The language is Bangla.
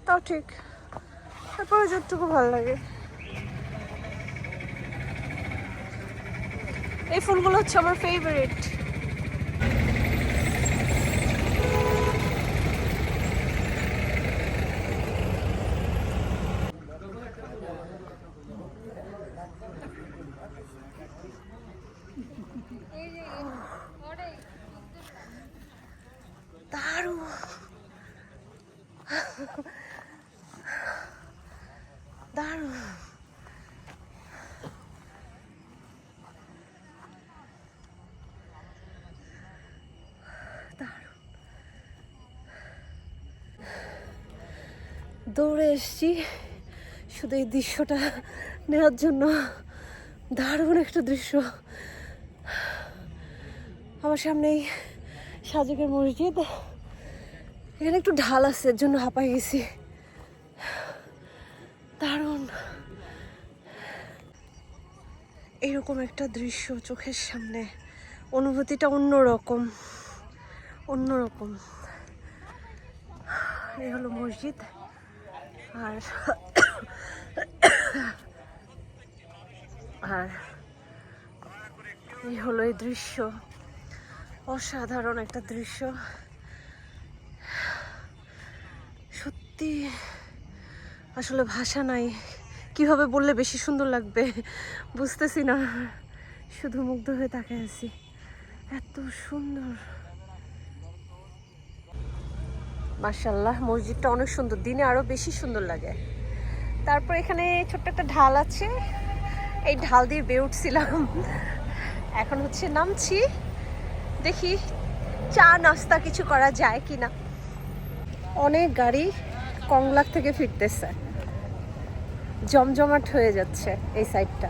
তাও ঠিক, তারপরে যতটুকু ভালো লাগে। এই ফুলগুলো হচ্ছে আমার ফেভারিট। দারুণ, দারুণ। দৌড়ে এসছি শুধু এই দৃশ্যটা নেওয়ার জন্য। দারুণ একটা দৃশ্য। আমার সামনেই সাজেকের মসজিদ, এখানে একটু ঢাল আছে, এর জন্য হাঁপাই গেছি। দারুণ, এরকম একটা দৃশ্য চোখের সামনে, অনুভূতিটা অন্যরকম, অন্যরকম। এই হলো মসজিদ, আর আর এই হলো এই দৃশ্য। অসাধারণ একটা দৃশ্য, সত্যি আসলে ভাষা নাই, কিভাবে বললে বেশি সুন্দর লাগবে বুঝতেছি না, শুধু মুগ্ধ হয়ে তাকিয়ে আছি, এত সুন্দর। মাশাআল্লাহ, মসজিদটা অনেক সুন্দর, দিনে আরো বেশি সুন্দর লাগে। তারপর এখানে ছোট্ট একটা ঢাল আছে, এই ঢাল দিয়ে বেয়ে উঠছিলাম, এখন হচ্ছে নামছি, দেখি চা নাস্তা কিছু করা যায় কিনা। অনেক গাড়ি কংলাক থেকে ফিরতেছে, জমজমাট হয়ে যাচ্ছে এই সাইডটা।